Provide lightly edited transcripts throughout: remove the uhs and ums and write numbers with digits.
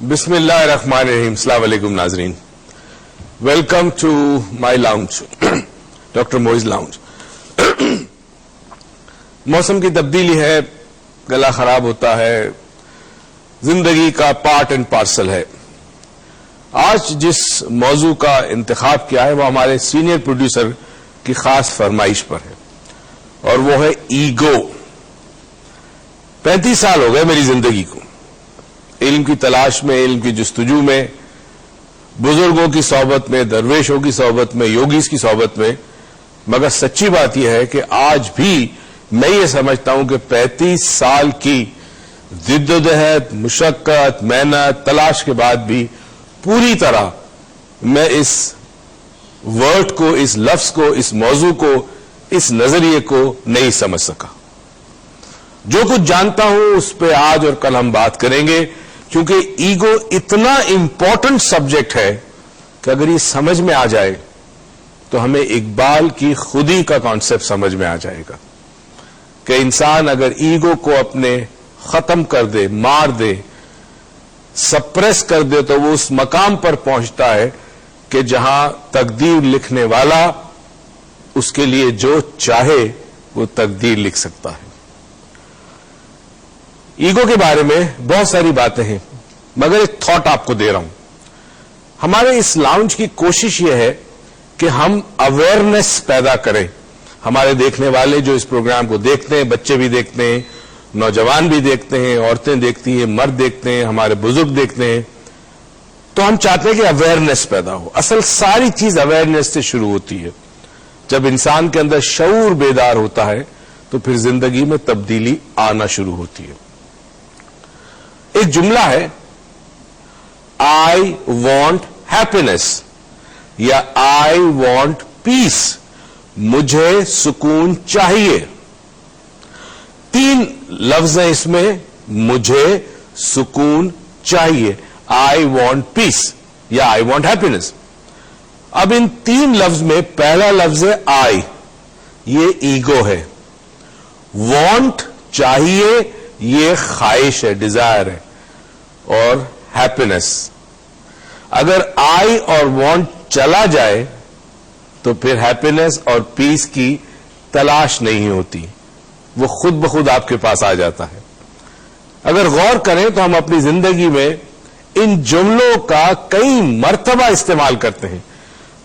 بسم اللہ الرحمن الرحیم. السلام علیکم ناظرین, welcome to my lounge, doctor Moiz lounge. موسم کی تبدیلی ہے, گلا خراب ہوتا ہے, زندگی کا پارٹ اینڈ پارسل ہے. آج جس موضوع کا انتخاب کیا ہے وہ ہمارے سینئر پروڈیوسر کی خاص فرمائش پر ہے, اور وہ ہے ایگو. 35 سال ہو گئے میری زندگی کو علم کی تلاش میں, علم کی جستجو میں, بزرگوں کی صحبت میں, درویشوں کی صحبت میں, یوگیز کی صحبت میں. مگر سچی بات یہ ہے کہ آج بھی میں یہ سمجھتا ہوں کہ 35 سال کی جد و جہد, مشقت, محنت, تلاش کے بعد بھی پوری طرح میں اس ورڈ کو, اس لفظ کو, اس موضوع کو, اس نظریے کو نہیں سمجھ سکا. جو کچھ جانتا ہوں اس پہ آج اور کل ہم بات کریں گے, کیونکہ ایگو اتنا امپورٹنٹ سبجیکٹ ہے کہ اگر یہ سمجھ میں آ جائے تو ہمیں اقبال کی خودی کا کانسیپٹ سمجھ میں آ جائے گا کہ انسان اگر ایگو کو اپنے ختم کر دے, مار دے, سپریس کر دے, تو وہ اس مقام پر پہنچتا ہے کہ جہاں تقدیر لکھنے والا اس کے لیے جو چاہے وہ تقدیر لکھ سکتا ہے. ایگو کے بارے میں بہت ساری باتیں ہیں, مگر ایک تھاٹ آپ کو دے رہا ہوں. ہمارے اس لاؤنج کی کوشش یہ ہے کہ ہم اویئرنیس پیدا کریں. ہمارے دیکھنے والے جو اس پروگرام کو دیکھتے ہیں, بچے بھی دیکھتے ہیں, نوجوان بھی دیکھتے ہیں, عورتیں دیکھتی ہیں, مرد دیکھتے ہیں, ہمارے بزرگ دیکھتے ہیں, تو ہم چاہتے ہیں کہ اویئرنیس پیدا ہو. اصل ساری چیز اویئرنیس سے شروع ہوتی ہے. جب انسان کے اندر شعور بیدار ہوتا ہے تو پھر زندگی میں تبدیلی آنا شروع ہوتی ہے. ایک جملہ ہے, آئی وانٹ ہیپینس یا آئی وانٹ پیس, مجھے سکون چاہیے. 3 لفظ ہیں اس میں, مجھے سکون چاہیے, آئی وانٹ پیس یا آئی وانٹ ہیپینس. اب ان 3 لفظ میں پہلا لفظ ہے آئی, یہ ایگو ہے. وانٹ چاہیے, یہ خواہش ہے, ڈیزائر ہے. اور ہیپینس, اگر آئی اور وانٹ چلا جائے تو پھر ہیپینس اور پیس کی تلاش نہیں ہوتی, وہ خود بخود آپ کے پاس آ جاتا ہے. اگر غور کریں تو ہم اپنی زندگی میں ان جملوں کا کئی مرتبہ استعمال کرتے ہیں.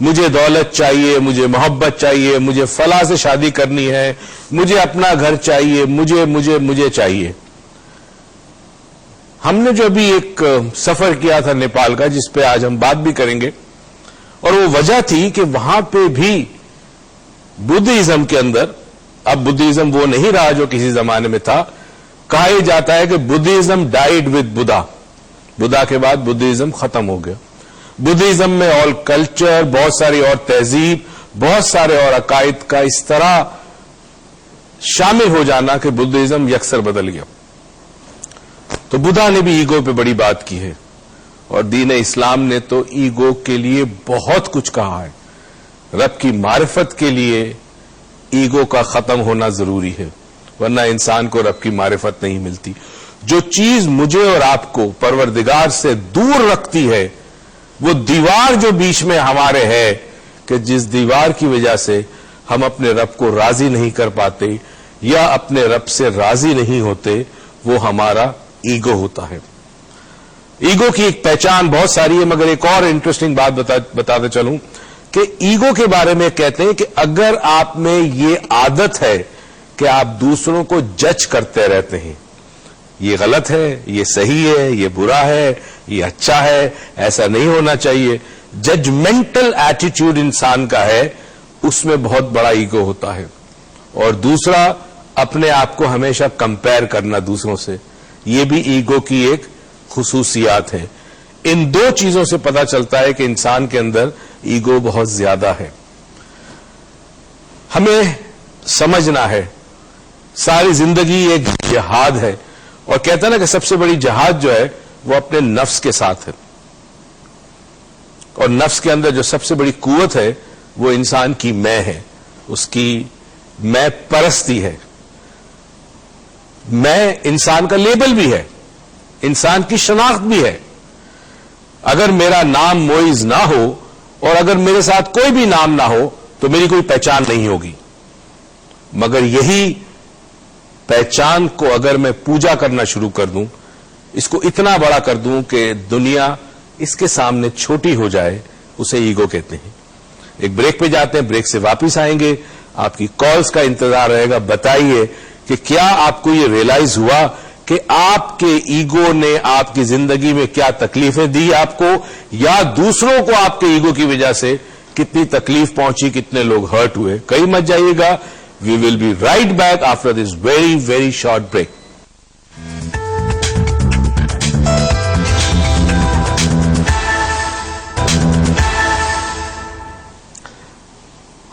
مجھے دولت چاہیے, مجھے محبت چاہیے, مجھے فلاں سے شادی کرنی ہے, مجھے اپنا گھر چاہیے, مجھے چاہیے. ہم نے جو ابھی ایک سفر کیا تھا نیپال کا, جس پہ آج ہم بات بھی کریں گے, اور وہ وجہ تھی کہ وہاں پہ بھی بدھزم کے اندر, اب بدھزم وہ نہیں رہا جو کسی زمانے میں تھا. کہا یہ جاتا ہے کہ Buddhism died with Buddha, Buddha کے بعد بدھزم ختم ہو گیا. بدھزم میں اور کلچر, بہت ساری اور تہذیب, بہت سارے اور عقائد کا اس طرح شامل ہو جانا کہ بدھزم یکسر بدل گیا. تو بدھا نے بھی ایگو پہ بڑی بات کی ہے, اور دین اسلام نے تو ایگو کے لیے بہت کچھ کہا ہے. رب کی معرفت کے لیے ایگو کا ختم ہونا ضروری ہے, ورنہ انسان کو رب کی معرفت نہیں ملتی. جو چیز مجھے اور آپ کو پروردگار سے دور رکھتی ہے, وہ دیوار جو بیچ میں ہمارے ہے, کہ جس دیوار کی وجہ سے ہم اپنے رب کو راضی نہیں کر پاتے یا اپنے رب سے راضی نہیں ہوتے, وہ ہمارا ایگو ہوتا ہے. ایگو کی ایک پہچان بہت ساری ہے, مگر ایک اور انٹرسٹنگ بات بتاتے چلوں کہ ایگو کے بارے میں کہتے ہیں کہ اگر آپ میں یہ عادت ہے کہ آپ دوسروں کو جج کرتے رہتے ہیں, یہ غلط ہے, یہ صحیح ہے, یہ برا ہے, یہ اچھا ہے, ایسا نہیں ہونا چاہیے, ججمنٹل ایٹیٹیوڈ انسان کا ہے, اس میں بہت بڑا ایگو ہوتا ہے. اور دوسرا, اپنے آپ کو ہمیشہ کمپیئر کرنا دوسروں سے, یہ بھی ایگو کی ایک خصوصیات ہے. ان 2 چیزوں سے پتا چلتا ہے کہ انسان کے اندر ایگو بہت زیادہ ہے. ہمیں سمجھنا ہے ساری زندگی ایک جہاد ہے, اور کہتا ہے نا کہ سب سے بڑی جہاد جو ہے وہ اپنے نفس کے ساتھ ہے, اور نفس کے اندر جو سب سے بڑی قوت ہے وہ انسان کی میں ہے, اس کی میں پرستی ہے. میں انسان کا لیبل بھی ہے, انسان کی شناخت بھی ہے, اگر میرا نام معیز نہ ہو اور اگر میرے ساتھ کوئی بھی نام نہ ہو تو میری کوئی پہچان نہیں ہوگی. مگر یہی پہچان کو اگر میں پوجا کرنا شروع کر دوں, اس کو اتنا بڑا کر دوں کہ دنیا اس کے سامنے چھوٹی ہو جائے, اسے ایگو کہتے ہیں. ایک بریک پہ جاتے ہیں, بریک سے واپس آئیں گے, آپ کی کالز کا انتظار رہے گا. بتائیے کہ کیا آپ کو یہ ریئلائز ہوا کہ آپ کے ایگو نے آپ کی زندگی میں کیا تکلیفیں دی آپ کو, یا دوسروں کو آپ کے ایگو کی وجہ سے کتنی تکلیف پہنچی, کتنے لوگ ہرٹ ہوئے. کہیں مت جائیے گا. We will be right back after this very very short break.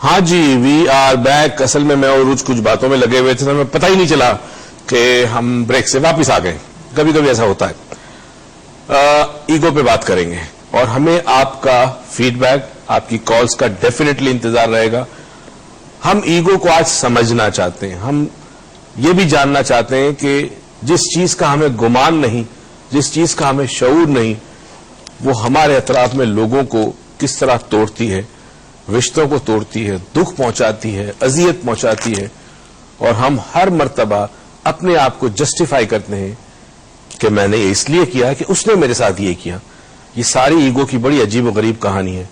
ہاں جی, وی آر بیک. اصل میں اور روز کچھ باتوں میں لگے ہوئے تھے, ہمیں پتہ ہی نہیں چلا کہ ہم بریک سے واپس آ گئے. کبھی کبھی ایسا ہوتا ہے. ایگو پہ بات کریں گے اور ہمیں آپ کا فیڈ بیک, آپ کی کالز کا ڈیفینیٹلی انتظار رہے گا. ہم ایگو کو آج سمجھنا چاہتے ہیں. ہم یہ بھی جاننا چاہتے ہیں کہ جس چیز کا ہمیں گمان نہیں, جس چیز کا ہمیں شعور نہیں, وہ ہمارے اطراف میں لوگوں کو کس طرح توڑتی ہے, رشتوں کو توڑتی ہے, دکھ پہنچاتی ہے, اذیت پہنچاتی ہے. اور ہم ہر مرتبہ اپنے آپ کو جسٹیفائی کرتے ہیں کہ میں نے یہ اس لیے کیا کہ اس نے میرے ساتھ یہ کیا. یہ ساری ایگو کی بڑی عجیب و غریب کہانی ہے.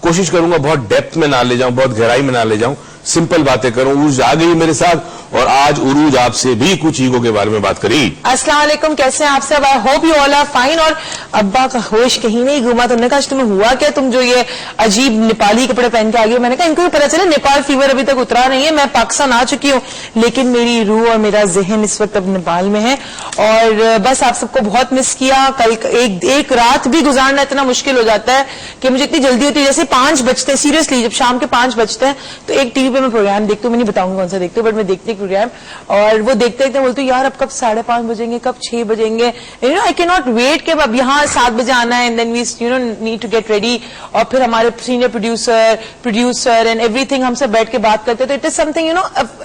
کوشش کروں گا بہت ڈیپتھ میں نہ لے جاؤں, بہت گہرائی میں نہ لے جاؤں, سمپل باتیں کروں. عروج آ گئی میرے ساتھ اور آج عروج آپ سے بھی کچھ ایگو کے بارے میں بات کری. السلام علیکم, کیسے ہیں آپ سب؟ I hope you all are fine. اور ابا کا ہوش کہیں نہیں گھوما. تم نے کہا تمہیں ہوا کیا, تم جو یہ عجیب نیپالی کپڑے پہن کے آ گئے؟ میں نے کہا ان کو بھی پتا چلے نیپال فیور ابھی تک اترا نہیں ہے. میں پاکستان آ چکی ہوں لیکن میری روح اور میرا ذہن اس وقت اب نیپال میں ہے. اور بس آپ سب کو بہت مس کیا. کل ایک رات بھی گزارنا اتنا مشکل ہو جاتا ہے کہ مجھے اتنی جلدی ہوتی ہے. جیسے 5 بجتے, سیریسلی جب شام کے 5 بجتے ہیں تو ایک ٹی وی پہ میں پروگرام دیکھتی ہوں. میں نہیں بتاؤں گا کون سا دیکھتی ہوں, بٹ میں دیکھتی پروگرام, اور وہ دیکھتے دیکھتے بولتی ہوں یار اب کب 5:30 بجیں گے, کب 6 بجیں گے. آئی کی ناٹ ویٹ کہ اب یہاں 7 بجے آنا ہے, and then we need to get ready. اور پھر ہمارے senior producer and everything ہم سب بیٹھ کے بات کرتے. تو it is something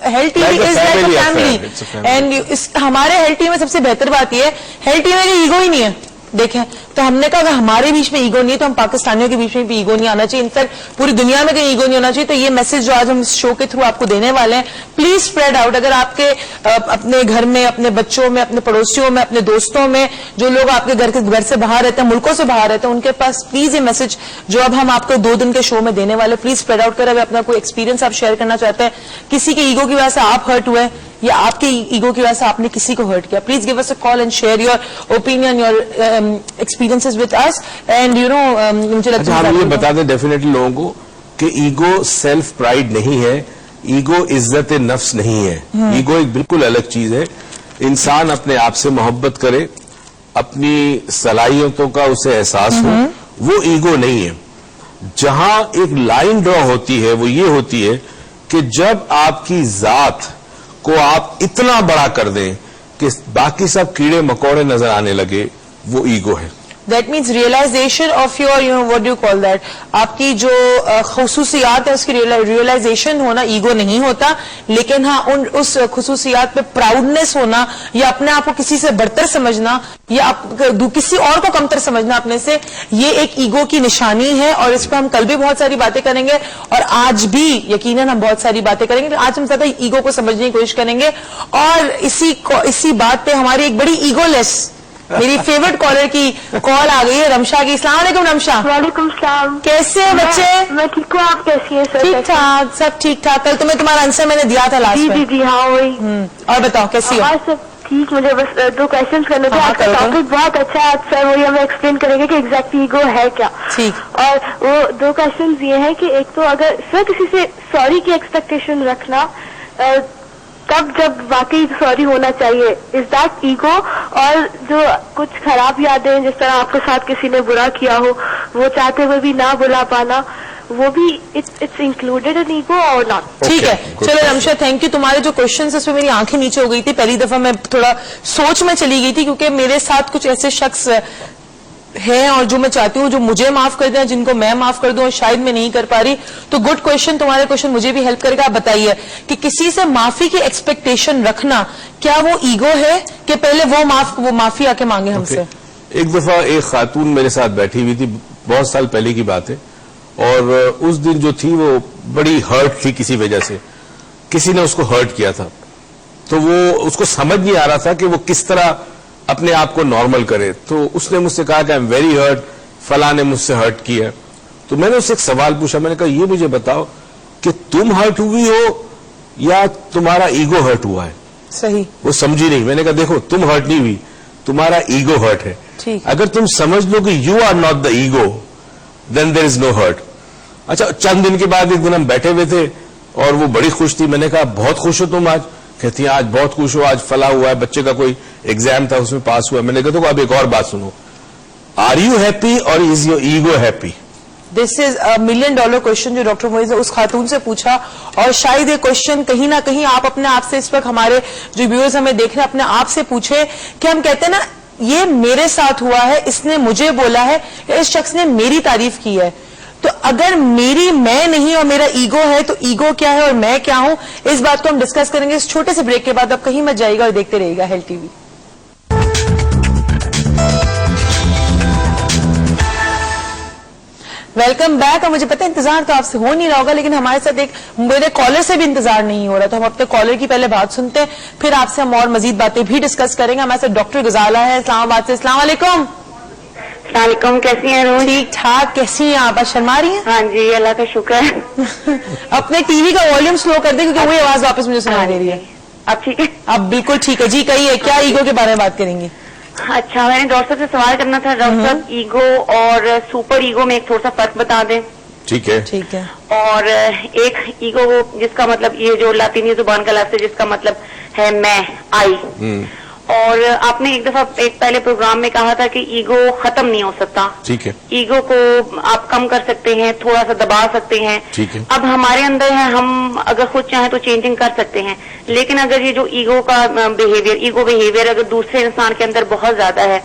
Heal TV is like a family. And ہمارے ہیل ٹی میں سب سے بہتر بات یہ ہے, ہیل ٹی میں ایگو ہی نہیں ہے. دیکھیں تو ہم نے کہا اگر ہمارے بیچ میں ایگو نہیں ہے تو ہم پاکستانیوں کے بیچ میں بھی ایگو نہیں آنا چاہیے. انفیکٹ پوری دنیا میں کہیں ایگو نہیں ہونا چاہیے. تو یہ میسج جو آج ہم اس شو کے تھرو آپ کو دینے والے ہیں, پلیز اسپریڈ آؤٹ. اگر آپ کے اپنے گھر میں, اپنے بچوں میں, اپنے پڑوسیوں میں, اپنے دوستوں میں, جو لوگ آپ کے گھر سے باہر رہتے ہیں, ملکوں سے باہر رہتے ہیں, ان کے پاس پلیز یہ میسج جو اب ہم آپ کو 2 دن کے شو میں دینے والے, پلیز اسپریڈ آؤٹ کریں. اگر اپنا کوئی ایکسپیرینس آپ شیئر کرنا چاہتے ہیں, کسی کے ایگو کی وجہ سے آپ ہرٹ ہوئے یا آپ کے ایگو کی وجہ سے آپ نے کسی کو ہرٹ کیا, please give us a call and share your opinion, your experiences with us. And مجھے لگتا ہے ہم یہ بتا دیں ڈیفینیٹلی لوگوں کو کہ ایگو سیلف پرائڈ نہیں ہے, ایگو عزت نفس نہیں ہے. ایگو ایک بالکل الگ چیز ہے. انسان اپنے آپ سے محبت کرے, اپنی صلاحیتوں کا اسے احساس ہو, وہ ایگو نہیں ہے. جہاں ایک لائن ڈرا ہوتی ہے وہ یہ ہوتی ہے کہ جب آپ کی ذات کو آپ اتنا بڑا کر دیں کہ باقی سب کیڑے مکوڑے نظر آنے لگے, وہ ایگو ہے. That means realization of your what do call that, آپ کی جو خصوصیات ہے اس کی ریئلائزیشن ہونا ایگو نہیں ہوتا. لیکن ہاں اس خصوصیات پہ پراؤڈنس ہونا, یا اپنے آپ کو کسی سے برتر سمجھنا, یا کسی اور کو کمتر سمجھنا اپنے سے, یہ ایک ایگو کی نشانی ہے. اور اس پہ ہم کل بھی بہت ساری باتیں کریں گے اور آج بھی یقیناً ہم بہت ساری باتیں کریں گے. آج ہم زیادہ ایگو کو سمجھنے کی کوشش کریں گے. اور اسی بات پہ ہماری ایک بڑی ایگو لیس, میری فیورٹ کالر کی کال آ گئی ہے, رمشا کی. السلام علیکم رمشا. وعلیکم السلام. کیسے ہیں بچے؟ میں ٹھیک ہوں, آپ کیسی ہیں؟ سر ٹھیک ٹھاک, سب ٹھیک ٹھاک. کل تمہیں تمہارا آنسر میں نے دیا تھا لاسٹ میں. جی ہاں وہی. اور بتاؤ کیسی ہو؟ سب ٹھیک. مجھے بس 2 کوشچنس کرنے تھے. آپ کا ٹاپک بہت اچھا ہے سر, وہی ہمیں ایکسپلین کریں گے کہ ایگزیکٹلی ایگو ہے کیا. ٹھیک. اور وہ 2 کوشچنز یہ ہیں کہ ایک تو اگر سر کسی سے سوری کی ایکسپیکٹیشن رکھنا, تب جب واقعی سوری ہونا چاہیے, از دیٹ ایگو؟ اور جو کچھ خراب یادیں جس طرح آپ کے ساتھ کسی نے برا کیا ہو, وہ چاہتے ہوئے بھی نہ بلا پانا, وہ بھی اٹس انکلوڈیڈ ان ایگو اور ناٹ؟ ٹھیک ہے چلو رمشا, تھینک یو. تمہارے جو کوشچنس اس پہ میری آنکھیں نیچے ہو گئی تھی. پہلی دفعہ میں تھوڑا سوچ میں چلی گئی تھی کیونکہ میرے ساتھ کچھ ایسے شخص ہیں اور جو میں چاہتی ہوں جو مجھے معاف کر دیں, جن کو میں معاف کر دوں, اور شاید میں نہیں کر پا رہی. تو گڈ کوشچن, تمہارے کوشچن مجھے بھی ہیلپ کرے گا. آپ بتائیے کہ کسی سے معافی کی ایکسپیکٹیشن رکھنا کیا وہ ایگو ہے کہ پہلے وہ معافی آ کے مانگے ہم سے؟ ایک دفعہ ایک خاتون میرے ساتھ بیٹھی ہوئی تھی, بہت سال پہلے کی بات ہے, اور اس دن جو تھی وہ بڑی ہرٹ تھی کسی وجہ سے, کسی نے اس کو ہرٹ کیا تھا, تو وہ اس کو سمجھ نہیں آ رہا تھا کہ وہ کس طرح اپنے آپ کو نارمل کرے. تو اس نے مجھ سے کہا کہ آئی ایم ویری ہرٹ, فلاں نے مجھ سے ہرٹ کیا. تو میں نے اس سے ایک سوال پوچھا, میں نے کہا یہ مجھے بتاؤ کہ تم ہرٹ ہوئی ہو یا تمہارا ایگو ہرٹ ہوا ہے؟ صحیح. وہ سمجھی نہیں. میں نے کہا دیکھو تم ہرٹ نہیں ہوئی, تمہارا ایگو ہرٹ ہے. اگر تم سمجھ لو کہ you are not the ego then there is no hurt. اچھا, چند دن کے بعد ایک دن ہم بیٹھے ہوئے تھے اور وہ بڑی خوش تھی. میں نے کہا بہت خوش ہو تم آج؟ کہتی ہیں آج بہت خوش ہو, آج فلاں ہوا ہے, بچے کا کوئی ایگزام تھا اس میں پاس ہوا. میں نے کہا تو اب ایک اور بات سنو, آر یو ہیپی اور is your ego happy? This is $1 million question جو ڈاکٹر معیز نے اس خاتون سے پوچھا, اور شاید یہ کوشچن کہیں نہ کہیں آپ اپنے آپ سے اس وقت ہمارے جو ویورز ہمیں دیکھ رہے ہیں اپنے آپ سے پوچھے کہ ہم کہتے ہیں نا یہ میرے ساتھ ہوا ہے, اس نے مجھے بولا ہے, یا اس شخص نے میری تعریف کی ہے. تو اگر میری میں نہیں اور میرا ایگو ہے تو ایگو کیا ہے اور میں کیا ہوں, اس بات کو ہم ڈسکس کریں گے اس چھوٹے سے بریک کے بعد. آپ کہیں مت جائیے گا اور دیکھتے رہیے گا health T V. Welcome back. اور مجھے پتا انتظار تو آپ سے ہو نہیں رہا ہوگا, لیکن ہمارے ساتھ ایک میرے کالر سے بھی انتظار نہیں ہو رہا, تو ہم اپنے کالر کی پہلے بات سنتے ہیں, پھر آپ سے ہم اور مزید باتیں بھی ڈسکس کریں گے. ہمارے ساتھ ڈاکٹر غزالہ ہے اسلام آباد سے. السلام علیکم. السلام علیکم, کیسی ہیں روز؟ ٹھیک ٹھاک. کیسی ہیں آپ؟ شرما رہی ہیں؟ ہاں جی, اللہ کا شکر ہے. اپنے ٹی وی کا والیوم سلو کر دیں کیونکہ وہی آواز واپس مجھے سنائی دے رہی ہے. اب ٹھیک ہے؟ اب بالکل ٹھیک ہے جی. کہیے کیا ایگو کے بارے میں بات کریں گی؟ اچھا, میں نے ڈاکٹر صاحب سے سوال کرنا تھا. ڈاکٹر صاحب, ایگو اور سپر ایگو میں ایک تھوڑا سا فرق بتا دیں. ٹھیک ہے. ٹھیک ہے. اور ایک ایگو جس کا مطلب یہ جو لاطینی زبان کا لفظ ہے جس کا مطلب ہے میں, آئی. اور آپ نے ایک دفعہ ایک پہلے پروگرام میں کہا تھا کہ ایگو ختم نہیں ہو سکتا. ٹھیک ہے. ایگو کو آپ کم کر سکتے ہیں, تھوڑا سا دبا سکتے ہیں. ٹھیک ہے. اب ہمارے اندر ہے, ہم اگر خود چاہیں تو چینجنگ کر سکتے ہیں, لیکن اگر یہ جو ایگو کا ایگو بہیویئر اگر دوسرے انسان کے اندر بہت زیادہ ہے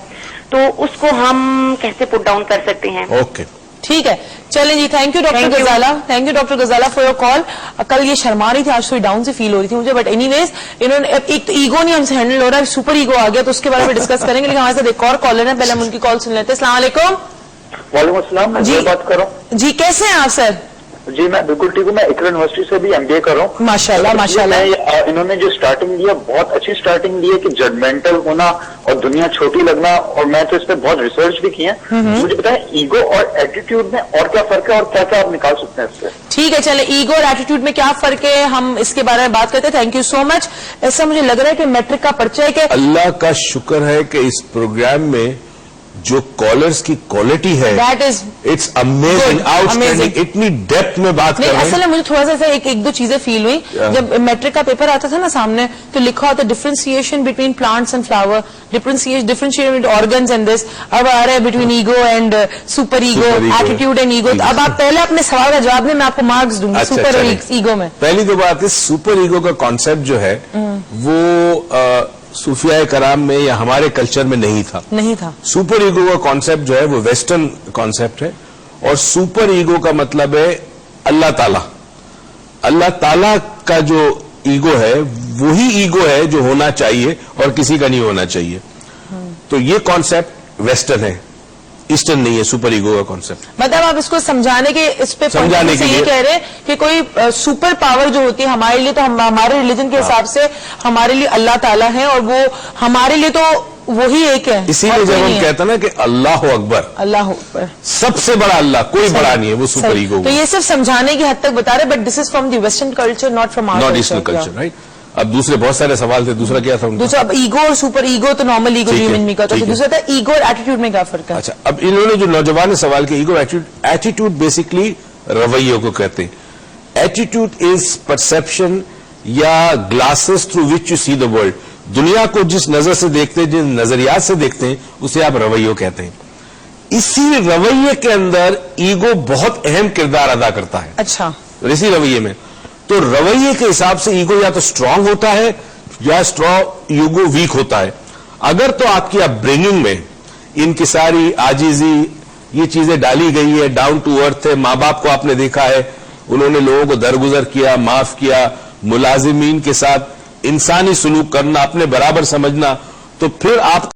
تو اس کو ہم کیسے پٹ ڈاؤن کر سکتے ہیں؟ اوکے, ٹھیک ہے. چلیں جی, thank you doctor Ghazala. Thank you doctor Ghazala for your call. کل یہ شرما رہی تھی, آج تھوڑی ڈاؤن سے فیل ہو رہی تھی مجھے, بٹ اینی ویز انہوں نے ایک تو ایگو نہیں ہم سے ہینڈل ہو رہا ہے, سپر ایگو آ گیا, تو اس کے بارے میں ڈسکس کریں گے. لیکن ہمارے ساتھ ایک اور کالر ہے, پہلے ہم ان کی کال سن لیتے ہیں. السلام علیکم. وعلیکم السلام, میں بات کر رہا ہوں. جی کیسے ہیں آپ سر؟ جی میں بالکل ٹھیک ہوں. میں اقرا یونیورسٹی سے بھی MBA کر رہا ہوں. ماشاء اللہ ماشاء اللہ. انہوں نے جو اسٹارٹنگ دیا بہت اچھی اسٹارٹنگ دی ہے کہ ججمنٹل ہونا اور دنیا چھوٹی لگنا, اور میں تو اس پہ بہت ریسرچ بھی کی ہے. مجھے بتائیں ایگو اور ایٹیٹیوڈ میں اور کیا فرق ہے اور کیا کیا آپ نکال سکتے ہیں اس سے؟ ٹھیک ہے, چلے ایگو اور ایٹیٹیوڈ میں کیا فرق ہے ہم اس کے بارے میں بات کرتے ہیں. تھینک یو سو مچ. ایسا مجھے لگ رہا ہے کہ میٹرک کا پرچہ ہے کہ اللہ کا شکر ہے کہ اس پروگرام میں جو کالرز کی کوالٹی ہے that is it's amazing, outstanding. اتنی ڈیپتھ میں بات کر رہے ہیں. اصل میں مجھے تھوڑا سا ایک دو چیزیں فیل ہوئی جب میٹرک کا پیپر آتا تھا نا سامنے, تو لکھا ہوتا differentiation between plants and flower, differentiation organs and this. اب آ رہا ہے between ego and super ego, attitude and ego. اب آپ پہلے اپنے سوال کا جواب دیں, میں آپ کو مارکس دوں گی سپر ایگو میں. پہلی تو بات ہے سپر ایگو کا کانسیپٹ جو ہے وہ صوفیاء کرام میں یا ہمارے کلچر میں نہیں تھا. سپر ایگو کا کانسیپٹ جو ہے وہ ویسٹرن کانسیپٹ ہے, اور سپر ایگو کا مطلب ہے اللہ تعالی. اللہ تعالی کا جو ایگو ہے وہی ایگو ہے جو ہونا چاہیے اور کسی کا نہیں ہونا چاہیے. تو یہ کانسیپٹ ویسٹرن ہے, ایسٹرن نہیں ہے سپر ایگو کا کانسیپٹ. مطلب آپ اس کو سمجھانے کے اس پہ سمجھانے کے یہ کہہ رہے ہیں کہ کوئی سپر پاور جو ہوتی ہے ہمارے لیے, تو ہمارے ریلیجن کے حساب سے ہمارے لیے اللہ تعالیٰ ہے, اور وہ ہمارے لیے تو وہی ایک ہے. اسی لیے جب ہم کہتے ہیں نا کہ اللہ اکبر, اللہ اکبر سب سے بڑا اللہ, کوئی بڑا نہیں ہے, وہ سپر ایگو. تو یہ صرف سمجھانے کی حد تک بتا رہے, but this is from the western culture, not from our eastern culture, right. اب دوسرے بہت سارے سوال تھے, دوسرا کیا تھا؟ دوسرا ایگو اور سپر ایگو تو نارمل ایگو میں کا, تو دوسرا تھا ایگو اور ایٹیٹیوڈ میں کیا فرق ہے؟ اچھا, اب انہوں نے جو نوجوان نے سوال کیا ایگو ایٹیٹیوڈ بیسکلی رویوں کو کہتے ہیں. ایٹیٹیوڈ از پرسپشن یا glasses through which you see the world. دنیا کو جس نظر سے دیکھتے ہیں, جس نظریات سے دیکھتے ہیں, اسے آپ رویوں کہتے ہیں. اسی رویے کے اندر ایگو بہت اہم کردار ادا کرتا ہے. اچھا, اسی رویے میں تو رویے کے حساب سے ایگو یا تو اسٹرانگ ہوتا ہے یا ایگو ویک ہوتا ہے. اگر تو آپ کی اپ برنگنگ میں انکساری, عاجزی, یہ چیزیں ڈالی گئی ہے, ڈاؤن ٹو ارتھ ہے, ماں باپ کو آپ نے دیکھا ہے انہوں نے لوگوں کو درگزر کیا, معاف کیا, ملازمین کے ساتھ انسانی سلوک کرنا, اپنے برابر سمجھنا, تو پھر آپ